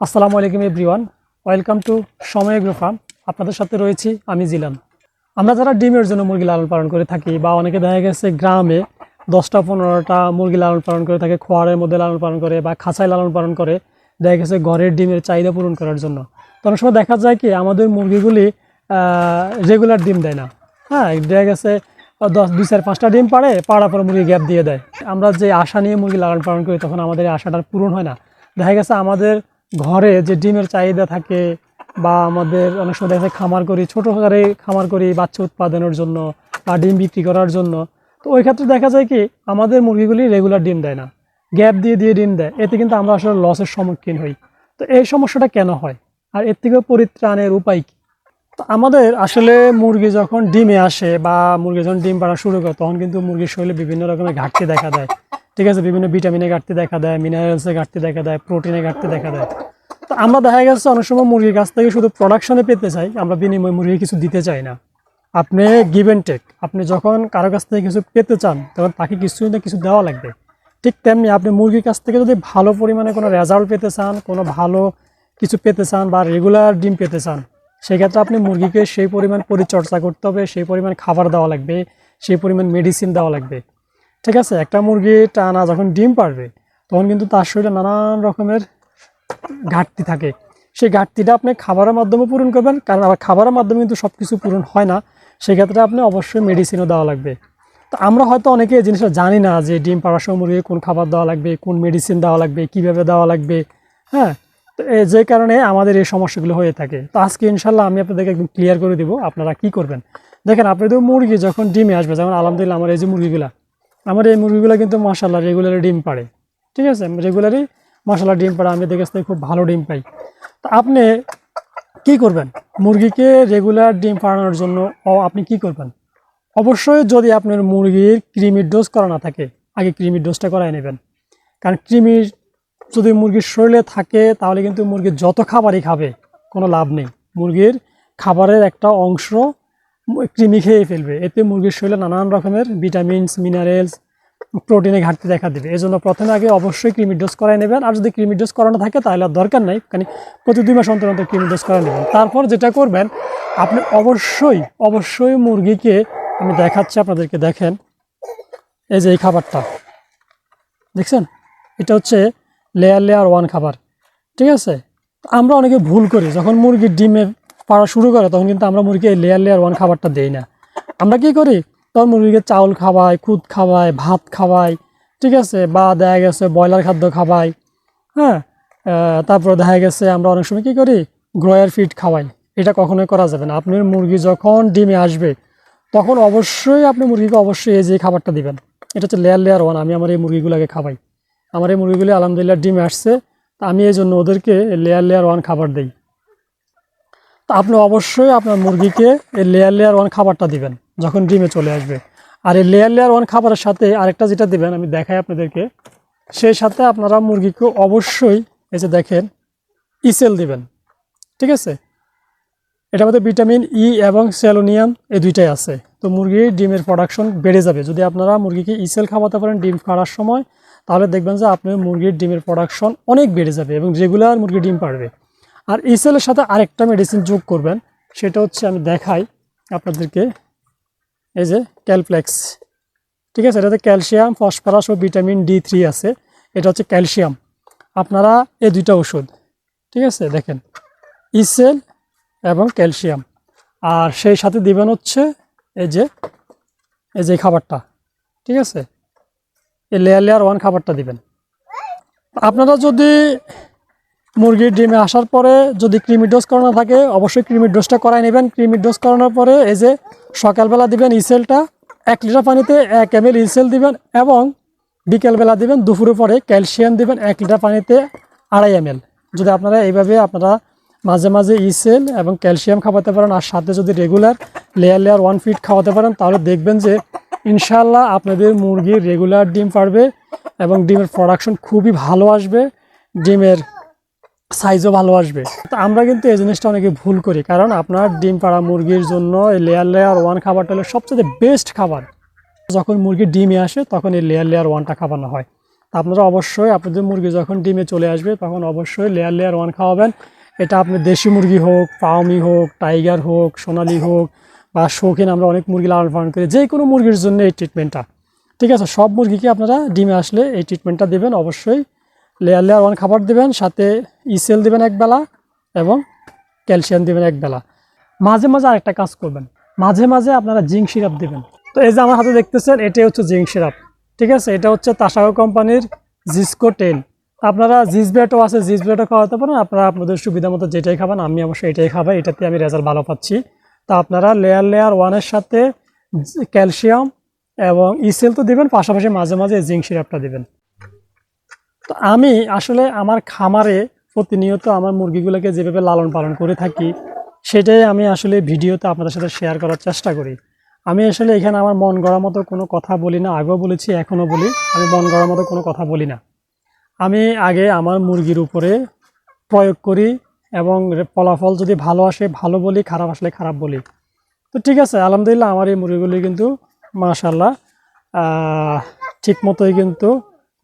আসসালামু আলাইকুম everyone, welcome to সময় এগ্রো ফার্ম। আপনাদের সাথে রয়েছি আমি জিলান। আমরা যারা ডিমের জন্য মুরগি লালন পালন করে থাকি বা অনেকে দেখা গেছে গ্রামে 10টা-15টা মুরগি লালন পালন করে থাকে, খোয়ারের মধ্যে লালন পালন করে বা খাঁচায় লালন পালন করে, দেখা গেছে ঘরের ডিমের চাহিদা পূরণ করার জন্য। তো অনেক সময় দেখা যায় কি আমাদের মুরগিগুলি রেগুলার ডিম দেয় না। হ্যাঁ, দেখা গেছে 2-4-5টা ডিম পাড়ার পর মুরগি গ্যাপ দিয়ে দেয়। আমরা যে আশা নিয়ে মুরগি লালন পালন করি তখন আমাদের এই আশাটার পূরণ হয় না। দেখা গেছে আমাদের ঘরে যে ডিমের চাহিদা থাকে বা আমাদের অনেক সময় দেখা যায় খামার করি, ছোটো আকারে খামার করি বাচ্চা উৎপাদনের জন্য বা ডিম বিক্রি করার জন্য। তো ওই ক্ষেত্রে দেখা যায় কি আমাদের মুরগিগুলি রেগুলার ডিম দেয় না, গ্যাপ দিয়ে দিয়ে ডিম দেয়। এতে কিন্তু আমরা আসলে লসের সম্মুখীন হই। তো এই সমস্যাটা কেন হয় আর এর থেকে পরিত্রাণের উপায় কী? তো আমাদের আসলে মুরগি যখন ডিমে আসে বা মুরগি যখন ডিম পাড়া শুরু করে তখন কিন্তু মুরগির শরীরে বিভিন্ন রকমের ঘাটতি দেখা দেয়। ঠিক আছে, বিভিন্ন ভিটামিনের ঘাটতি দেখা দেয়, মিনারেলসের ঘাটতি দেখা দেয়, প্রোটিনের ঘাটতি দেখা দেয়। তো আমরা দেখা গেছে অনেক সময় মুরগির কাছ থেকে শুধু প্রোডাকশনে পেতে চাই, আমরা বিনিময়ে মুরগি কিছু দিতে চাই না। আপনি গিভ অ্যান্ড টেক, আপনি যখন কারো কাছ থেকে কিছু পেতে চান তখন তাকে কিছু না কিছু দেওয়া লাগবে। ঠিক তেমনি আপনি মুরগির কাছ থেকে যদি ভালো পরিমাণে কোনো রেজাল্ট পেতে চান, কোনো ভালো কিছু পেতে চান বা রেগুলার ডিম পেতে চান, সেক্ষেত্রে আপনি মুরগিকে সেই পরিমাণ পরিচর্যা করতে হবে, সেই পরিমাণ খাবার দেওয়া লাগবে, সেই পরিমাণ মেডিসিন দেওয়া লাগবে। ঠিক আছে, একটা মুরগি টানা যখন ডিম পারবে তখন কিন্তু তার শরীরে নানান রকমের ঘাটতি থাকে। সেই ঘাটতিটা আপনি খাবারের মাধ্যমে পূরণ করবেন, কারণ আবার খাবারের মাধ্যমে কিন্তু সব কিছু পূরণ হয় না। সেক্ষেত্রে আপনি অবশ্যই মেডিসিনও দেওয়া লাগবে। তো আমরা হয়তো অনেকে এই জিনিসটা জানি না যে ডিম পাড়ার সময় মুরগিকে কোন খাবার দেওয়া লাগবে, কোন মেডিসিন দেওয়া লাগবে, কীভাবে দেওয়া লাগবে। হ্যাঁ, তো যে কারণে আমাদের এই সমস্যাগুলো হয়ে থাকে। তো আজকে ইনশাল্লাহ আমি আপনাদেরকে একদম ক্লিয়ার করে দিব আপনারা কি করবেন। দেখেন, আপনাদের মুরগি যখন ডিমে আসবে, যেমন আলহামদুলিল্লাহ আমার এই যে মুরগিগুলা, আমার এই মুরগিগুলো কিন্তু মাশাআল্লাহ রেগুলারি ডিম পাড়ে। ঠিক আছে, রেগুলারি মাশাআল্লাহ ডিম পাড়ে, আমি দেখে খুব ভালো ডিম পাই। তো আপনি কি করবেন মুরগিকে রেগুলার ডিম পাড়ানোর জন্য? আপনি কি করবেন, অবশ্যই যদি আপনার মুরগির কৃমির ডোজ করা না থাকে আগে কৃমির ডোজটা করাই নেবেন। কারণ কৃমির যদি মুরগির শরীরে থাকে তাহলে কিন্তু মুরগির যত খাবারই খাবে কোনো লাভ নেই। মুরগির খাবারের একটা অংশ কৃমি খেয়ে ফেলবে, এতে মুরগির শরীরে নানান রকমের ভিটামিনস, মিনারেলস, প্রোটিনের ঘাটতি দেখা দেবে। এই জন্য প্রথমে আগে অবশ্যই কৃমির ডোজ করাই নেবেন। আর যদি কৃমির ডোজ করানো থাকে তাহলে আর দরকার নাই, কারণ প্রতি 2 মাস অন্তর অন্তর কৃমির ডোজ করাই নেবেন। তারপর যেটা করবেন, আপনি অবশ্যই মুরগিকে, আমি দেখাচ্ছি আপনাদেরকে, দেখেন এই যে এই খাবারটা দেখছেন, এটা হচ্ছে লেয়ার 1 খাবার। ঠিক আছে, আমরা অনেকে ভুল করি, যখন মুরগির ডিমে পাড়া শুরু করে তখন কিন্তু আমরা মুরগিকে লেয়ার 1 খাবারটা দেই না। আমরা কি করি, তখন মুরগিকে চাউল খাওয়াই, খুদ খাওয়াই, ভাত খাওয়াই। ঠিক আছে, বা দেখা গেছে ব্রয়লার খাদ্য খাওয়াই। হ্যাঁ, তারপরে দেখা গেছে আমরা অনেক সময় কী করি, গ্রয়ার ফিড খাওয়াই। এটা কখনোই করা যাবে না। আপনার মুরগি যখন ডিমে আসবে তখন অবশ্যই আপনি মুরগিকে অবশ্যই এই যে খাবারটা দিবেন। এটা হচ্ছে লেয়ার 1। আমি আমার এই মুরগিগুলোকে খাওয়াই। আমার এই মুরগিগুলি আলহামদুলিল্লাহ ডিমে আসছে, তা আমি এই জন্য ওদেরকে লেয়ার 1 খাবার দিই। তো আপনি অবশ্যই আপনার মুরগিকে এই লেয়ার 1 খাবারটা দিবেন যখন ডিমে চলে আসবে। আর এই লেয়ার 1 খাবারের সাথে আরেকটা যেটা দিবেন আমি দেখাই আপনাদেরকে, সেই সাথে আপনারা মুরগিকে অবশ্যই এই যে দেখেন ইসেল দিবেন। ঠিক আছে, এটার মধ্যে ভিটামিন ই এবং সেলোনিয়াম এই দুইটাই আছে। তো মুরগির ডিমের প্রোডাকশন বেড়ে যাবে যদি আপনারা মুরগিকে ইসেল খাওয়াতে পারেন ডিম পাড়ার সময়। তাহলে দেখবেন যে আপনার মুরগির ডিমের প্রোডাকশন অনেক বেড়ে যাবে এবং রেগুলার মুরগি ডিম পাড়বে। আর ইসেলের সাথে আরেকটা মেডিসিন যোগ করবেন, সেটা হচ্ছে আমি দেখাই আপনাদেরকে, এই যে ক্যালপ্লেক্স। ঠিক আছে, এটাতে ক্যালসিয়াম, ফসফরাস ও ভিটামিন D3 আছে। এটা হচ্ছে ক্যালসিয়াম। আপনারা এই দুইটা ওষুধ, ঠিক আছে, দেখেন ইসেল এবং ক্যালসিয়াম। আর সেই সাথে দিবেন হচ্ছে এই যে খাবারটা। ঠিক আছে, এই লেয়ার 1 খাবারটা দিবেন। আপনারা যদি মুরগির ডিমে আসার পরে যদি কৃমির ডোজ করানো থাকে অবশ্যই কৃমির ডোজটা করাই নেবেন। কৃমির ডোজ করানোর পরে এই যে সকালবেলা দিবেন ইসেলটা 1 লিটার পানিতে 1 ml ইসেল দিবেন, এবং বিকেলবেলা দিবেন, দুপুরের পরে ক্যালসিয়াম দিবেন 1 লিটার পানিতে 2.5 ml। যদি আপনারা এইভাবে আপনারা মাঝে মাঝে ইসেল এবং ক্যালসিয়াম খাওয়াতে পারেন আর সাথে যদি রেগুলার লেয়ার 1 ফিড খাওয়াতে পারেন তাহলে দেখবেন যে ইনশাল্লাহ আপনাদের মুরগির রেগুলার ডিম পারবে এবং ডিমের প্রোডাকশন খুবই ভালো আসবে, ডিমের সাইজও ভালো আসবে। তো আমরা কিন্তু এই জিনিসটা অনেকে ভুল করি, কারণ আপনার ডিম পাড়া মুরগির জন্য এই লেয়ার 1 খাবারটা হলো সবচেয়ে বেস্ট খাবার। যখন মুরগির ডিমে আসে তখন এই লেয়ার 1টা খাওয়ানো হয়। তা আপনারা অবশ্যই আপনাদের মুরগি যখন ডিমে চলে আসবে তখন অবশ্যই লেয়ার লেয়ার 1 খাওয়াবেন। এটা আপনি দেশি মুরগি হোক, ফার্মি হোক, টাইগার হোক, সোনালি হোক বা শৌখিন, আমরা অনেক মুরগি লালন পালন করি, যে কোনো মুরগির জন্য এই ট্রিটমেন্টটা, ঠিক আছে? সব মুরগিকে আপনারা ডিমে আসলে এই ট্রিটমেন্টটা দেবেন। অবশ্যই লেয়ার লেয়ার 1 খাবার দেবেন, সাথে ইসেল দেবেন এক বেলা এবং ক্যালসিয়াম দেবেন এক বেলা। মাঝে মাঝে আরেকটা কাজ করবেন, মাঝে মাঝে আপনারা জিঙ্ক সিরাপ দেবেন। তো এই যে আমার হাতে দেখতেছেন, এটাই হচ্ছে জিঙ্ক সিরাপ, ঠিক আছে? এটা হচ্ছে তাসাগো কোম্পানির জিসকো 10। আপনারা জিসব্যাটও আছে, জিসব্যাটও খাওয়াতে পারেন, আপনারা আপনাদের সুবিধা মতো যেটাই খাবেন। আমি অবশ্যই এটাই খাবো, এটাতে আমি রেজাল্ট ভালো পাচ্ছি। তা আপনারা লেয়ার লেয়ার 1-এর সাথে ক্যালসিয়াম এবং ইসেল তো দেবেন, পাশাপাশি মাঝে মাঝে জিঙ্ক সিরাপটা দেবেন। তো আমি আসলে আমার খামারে প্রতিনিয়ত আমার মুরগিগুলোকে যেভাবে লালন পালন করে থাকি, সেটাই আমি আসলে ভিডিওতে আপনাদের সাথে শেয়ার করার চেষ্টা করি। আমি আসলে এখানে আমার মন গড়ার মতো কোনো কথা বলি না, আগেও বলেছি এখনও বলি, আমি মন গড়ার মতো কোনো কথা বলি না। আমি আগে আমার মুরগির উপরে প্রয়োগ করি এবং ফলাফল যদি ভালো আসে ভালো বলি, খারাপ আসলে খারাপ বলি। তো ঠিক আছে, আলহামদুলিল্লাহ আমার এই মুরগিগুলি কিন্তু মাশাআল্লাহ ঠিক মতোই কিন্তু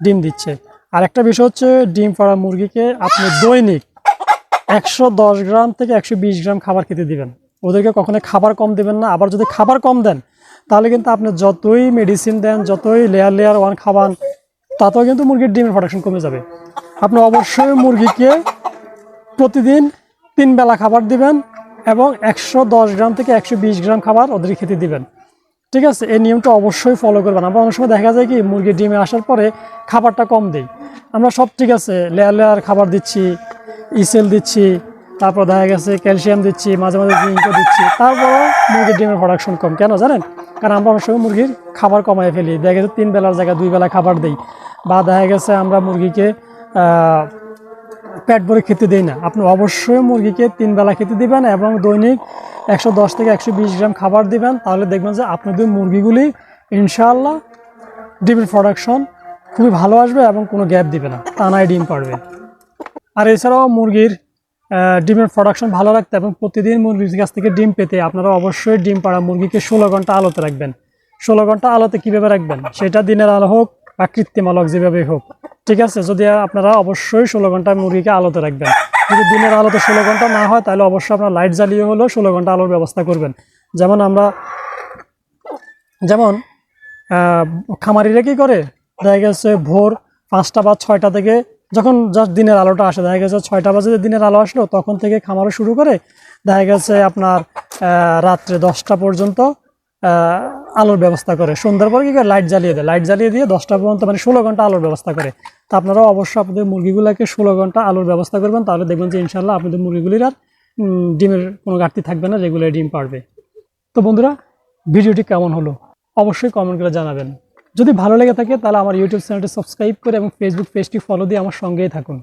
ডিম দিচ্ছে। আর একটা বিষয় হচ্ছে, ডিম পাড়া মুরগিকে আপনি দৈনিক 110 গ্রাম থেকে 120 গ্রাম খাবার খেতে দিবেন। ওদেরকে কখনো খাবার কম দেবেন না। আবার যদি খাবার কম দেন তাহলে কিন্তু আপনি যতই মেডিসিন দেন, যতই লেয়ার লেয়ার 1 খাওয়ান, তাতেও কিন্তু মুরগির ডিমের প্রোডাকশন কমে যাবে। আপনি অবশ্যই মুরগিকে প্রতিদিন 3 বেলা খাবার দিবেন এবং 110 গ্রাম থেকে 120 গ্রাম খাবার ওদের খেতে দিবেন, ঠিক আছে? এই নিয়মটা অবশ্যই ফলো করবেন। আমরা অনেক সময় দেখা যায় কি, মুরগির ডিমে আসার পরে খাবারটা কম দেই আমরা, সব ঠিক আছে, লেয়ার লেয়ার খাবার দিচ্ছি, ইসেল দিচ্ছি, তারপর দেখা গেছে ক্যালসিয়াম দিচ্ছি, মাঝে মাঝে জিঙ্কও দিচ্ছি, তারপরও মুরগির ডিমের প্রোডাকশন কম কেন জানেন? কারণ আমরা অনেক সময় মুরগির খাবার কমায় ফেলি, দেখা গেছে 3 বেলার জায়গায় 2 বেলা খাবার দিই, বা দেখা গেছে আমরা মুরগিকে পেট ভরে খেতে দেই না। আপনি অবশ্যই মুরগিকে 3 বেলা খেতে দিবেন এবং দৈনিক 110 থেকে 120 গ্রাম খাবার দিবেন। তাহলে দেখবেন যে আপনাদের মুরগিগুলি ইনশাআল্লাহ ডিমের প্রোডাকশন খুবই ভালো আসবে এবং কোনো গ্যাপ দিবে না, টানায় ডিম পারবে। আর এছাড়াও মুরগির ডিমের প্রোডাকশন ভালো রাখতে এবং প্রতিদিন মুরগির কাছ থেকে ডিম পেতে আপনারা অবশ্যই ডিম পাড়া মুরগিকে 16 ঘন্টা আলোতে রাখবেন। 16 ঘন্টা আলোতে কীভাবে রাখবেন? সেটা দিনের আলো হোক বা কৃত্রিম আলো যেভাবেই হোক, ঠিক আছে? যদি আপনারা অবশ্যই 16 ঘন্টা মুরগিকে আলোতে রাখবেন। যদি দিনের আলোতে 16 ঘন্টা না হয় তাহলে অবশ্যই আপনারা লাইট জ্বালিয়ে হলেও 16 ঘন্টা আলোর ব্যবস্থা করবেন। যেমন খামারিরা কী করে, দেখা গেছে ভোর 5টা বা 6টা থেকে যখন জাস্ট দিনের আলোটা আসে, দেখা গেছে 6টা বাজে দিনের আলো আসলো, তখন থেকে খামারও শুরু করে দেখা গেছে আপনার রাত্রে 10টা পর্যন্ত আলোর ব্যবস্থা করে। সন্ধ্যার পরে কি করে, লাইট জ্বালিয়ে দেয়, লাইট জ্বালিয়ে দিয়ে 10টা পর্যন্ত মানে 16 ঘন্টা আলোর ব্যবস্থা করে। তো আপনারাও অবশ্যই আপনাদের মুরগিগুলোকে 16 ঘন্টা আলোর ব্যবস্থা করবেন, তাহলে দেখবেন যে ইনশাল্লাহ আপনাদের মুরগিগুলির আর ডিমের কোনো ঘাটতি থাকবে না, রেগুলার ডিম পারবে। তো বন্ধুরা, ভিডিওটি কেমন হলো অবশ্যই কমেন্ট করে জানাবেন। যদি ভালো লেগে থাকে তাহলে আমার ইউটিউব চ্যানেলটি সাবস্ক্রাইব করে এবং ফেসবুক পেজটি ফলো দিয়ে আমার সঙ্গেই থাকুন।